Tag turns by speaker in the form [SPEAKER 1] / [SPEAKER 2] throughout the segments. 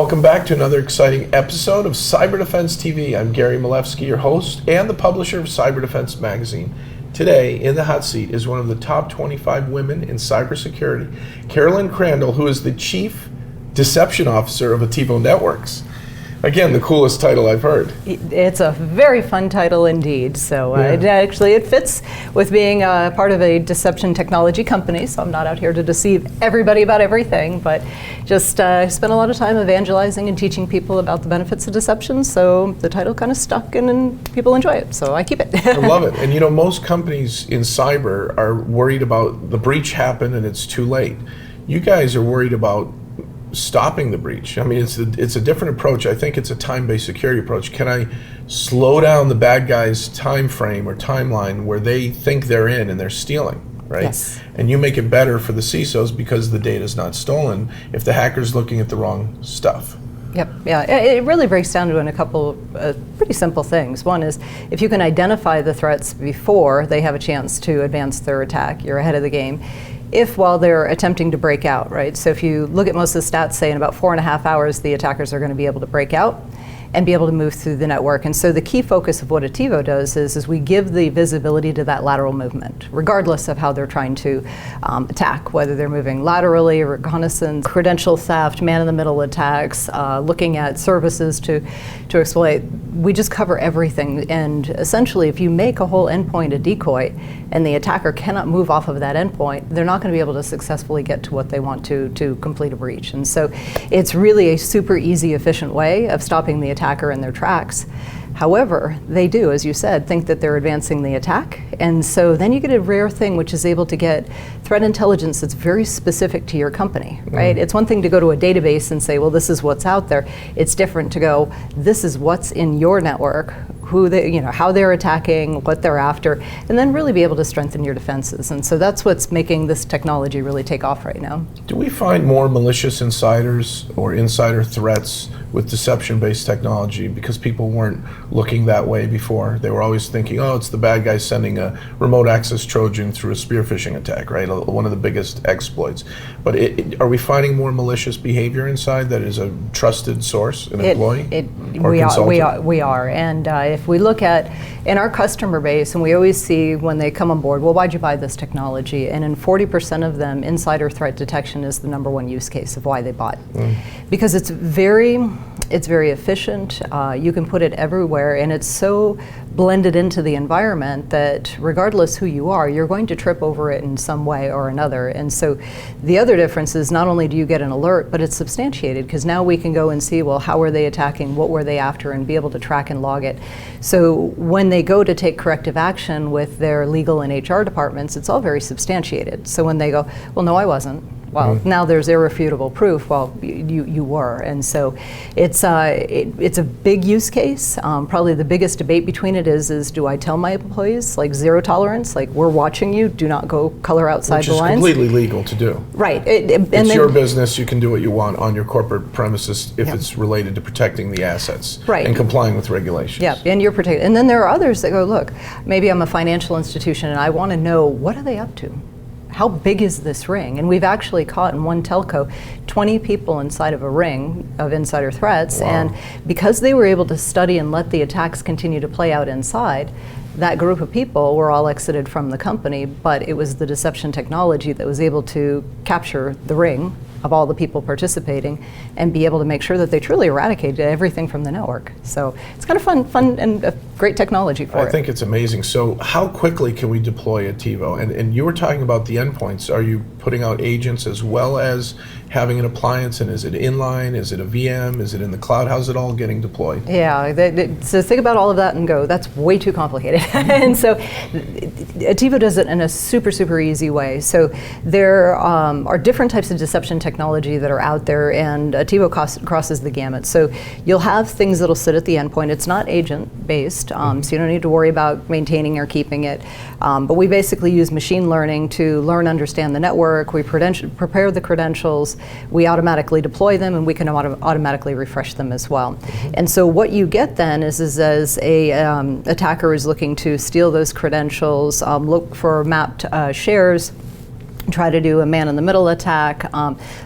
[SPEAKER 1] welcome back to another exciting episode of Cyber Defense TV. I'm Gary Malewski, your host and the publisher of Cyber Defense Magazine. Today, in the hot seat, is one of the top 25 women in cybersecurity, Carolyn Crandall, who is the Chief Deception Officer of Attivo Networks. Again, the coolest title I've heard.
[SPEAKER 2] It's a very fun title indeed. So it fits with being part of a deception technology company. So I'm not out here to deceive everybody about everything, but just spent a lot of time evangelizing and teaching people about the benefits of deception. So the title kind of stuck and people enjoy it. So I keep it.
[SPEAKER 1] I love it. And you know, most companies in cyber are worried about the breach happened and it's too late. You guys are worried about stopping the breach. I mean, it's a different approach. I think it's a time-based security approach. Can I slow down the bad guy's time frame or timeline where they think they're in and they're stealing, right?
[SPEAKER 2] Yes.
[SPEAKER 1] And you make it better for the CISOs because the data is not stolen if the hacker's looking at the wrong stuff.
[SPEAKER 2] Yep, yeah, it really breaks down to a couple pretty simple things. One is if you can identify the threats before they have a chance to advance their attack, you're ahead of the game. If while they're attempting to break out, right? So if you look at most of the stats, say in about 4.5 hours, the attackers are going to be able to break out and be able to move through the network. And so the key focus of what Attivo does is we give the visibility to that lateral movement, regardless of how they're trying to attack, whether they're moving laterally, reconnaissance, credential theft, man-in-the-middle attacks, looking at services to exploit. We just cover everything. And essentially, if you make a whole endpoint a decoy and the attacker cannot move off of that endpoint, they're not going to be able to successfully get to what they want to complete a breach. And so it's really a super easy, efficient way of stopping the attacker in their tracks. However, they do, as you said, think that they're advancing the attack. And so then you get a rare thing which is able to get threat intelligence that's very specific to your company, right? It's one thing to go to a database and say, well, this is what's out there. It's different to go, this is what's in your network, who they, how they're attacking, what they're after, and then really be able to strengthen your defenses. And so that's what's making this technology really take off right now.
[SPEAKER 1] Do we find more malicious insiders or insider threats with deception-based technology because people weren't looking that way before? They were always thinking, oh, it's the bad guy sending a remote access Trojan through a spear phishing attack, right? One of the biggest exploits. But are we finding more malicious behavior inside that is a trusted source, an employee or consultant?
[SPEAKER 2] We are. And if we look at in our customer base, and we always see when they come on board, well, why'd you buy this technology? And in 40% of them, insider threat detection is the number one use case of why they bought. Because it's very efficient. You can put it everywhere, and it's so blended into the environment that regardless who you are, you're going to trip over it in some way or another. And so the other difference is not only do you get an alert, but it's substantiated because now we can go and see, well, how were they attacking? What were they after? And be able to track and log it. So when they go to take corrective action with their legal and HR departments, it's all very substantiated. So when they go, well, no, I wasn't. Well, now there's irrefutable proof. Well, you were, and so it's a big use case. Probably the biggest debate between it is do I tell my employees like zero tolerance, like we're watching you, do not go color outside the lines?
[SPEAKER 1] Which is completely legal to do.
[SPEAKER 2] Right.
[SPEAKER 1] It's your business. You can do what you want on your corporate premises if it's related to protecting the assets and complying with regulations.
[SPEAKER 2] Yeah, and you're protected. And then there are others that go, look, maybe I'm a financial institution and I want to know what are they up to. How big is this ring? And we've actually caught in one telco 20 people inside of a ring of insider threats. Wow. And because they were able to study and let the attacks continue to play out inside, that group of people were all exited from the company, but it was the deception technology that was able to capture the ring of all the people participating and be able to make sure that they truly eradicated everything from the network. So it's kind of fun and a great technology for it.
[SPEAKER 1] I think it's amazing. So how quickly can we deploy Attivo? And you were talking about the endpoints. Are you putting out agents as well as having an appliance? And is it inline? Is it a VM? Is it in the cloud? How's it all getting deployed?
[SPEAKER 2] Yeah, so think about all of that and go, that's way too complicated. And so Attivo does it in a super, super easy way. So there are different types of deception technology that are out there, and Attivo crosses the gamut. So you'll have things that'll sit at the endpoint. It's not agent-based, so you don't need to worry about maintaining or keeping it. But we basically use machine learning to learn, understand the network. We prepare the credentials. We automatically deploy them, and we can automatically refresh them as well. And so what you get then is as a attacker is looking to steal those credentials, look for mapped shares, try to do a man-in-the-middle attack,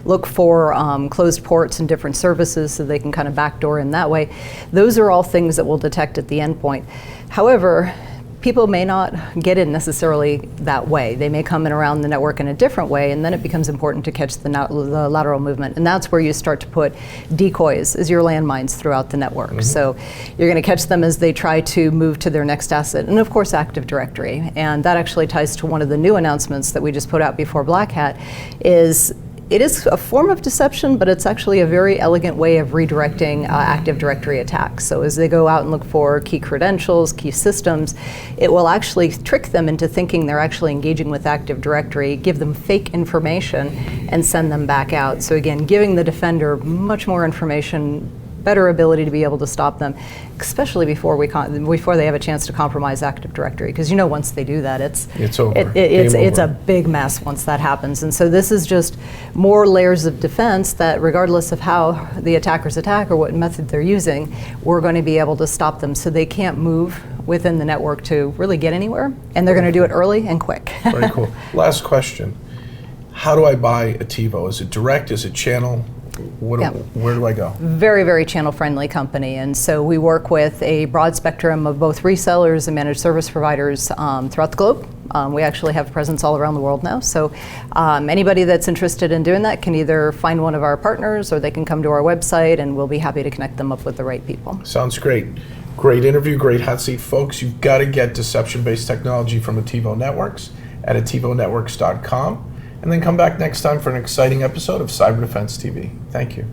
[SPEAKER 2] look for closed ports in different services so they can kind of backdoor in that way. Those are all things that we'll detect at the endpoint. However, people may not get in necessarily that way. They may come in around the network in a different way, and then it becomes important to catch the lateral movement. And that's where you start to put decoys as your landmines throughout the network. So you're going to catch them as they try to move to their next asset. And of course, Active Directory. And that actually ties to one of the new announcements that we just put out before Black Hat, is it is a form of deception, but it's actually a very elegant way of redirecting Active Directory attacks. So as they go out and look for key credentials, key systems, it will actually trick them into thinking they're actually engaging with Active Directory, give them fake information, and send them back out. So again, giving the defender much more information, better ability to be able to stop them, especially before they have a chance to compromise Active Directory. Because once they do that,
[SPEAKER 1] it's over.
[SPEAKER 2] It's a big mess once that happens. And so this is just more layers of defense that, regardless of how the attackers attack or what method they're using, we're going to be able to stop them so they can't move within the network to really get anywhere. And they're going to do it early and quick.
[SPEAKER 1] Very cool. Last question. How do I buy Attivo? Is it direct? Is it channel? Where do I go?
[SPEAKER 2] Very, very channel-friendly company, and so we work with a broad spectrum of both resellers and managed service providers throughout the globe. We actually have a presence all around the world now, so anybody that's interested in doing that can either find one of our partners or they can come to our website, and we'll be happy to connect them up with the right people.
[SPEAKER 1] Sounds great. Great interview, great hot seat, folks. You've got to get deception-based technology from Attivo Networks at attivonetworks.com. And then come back next time for an exciting episode of Cyber Defense TV. Thank you.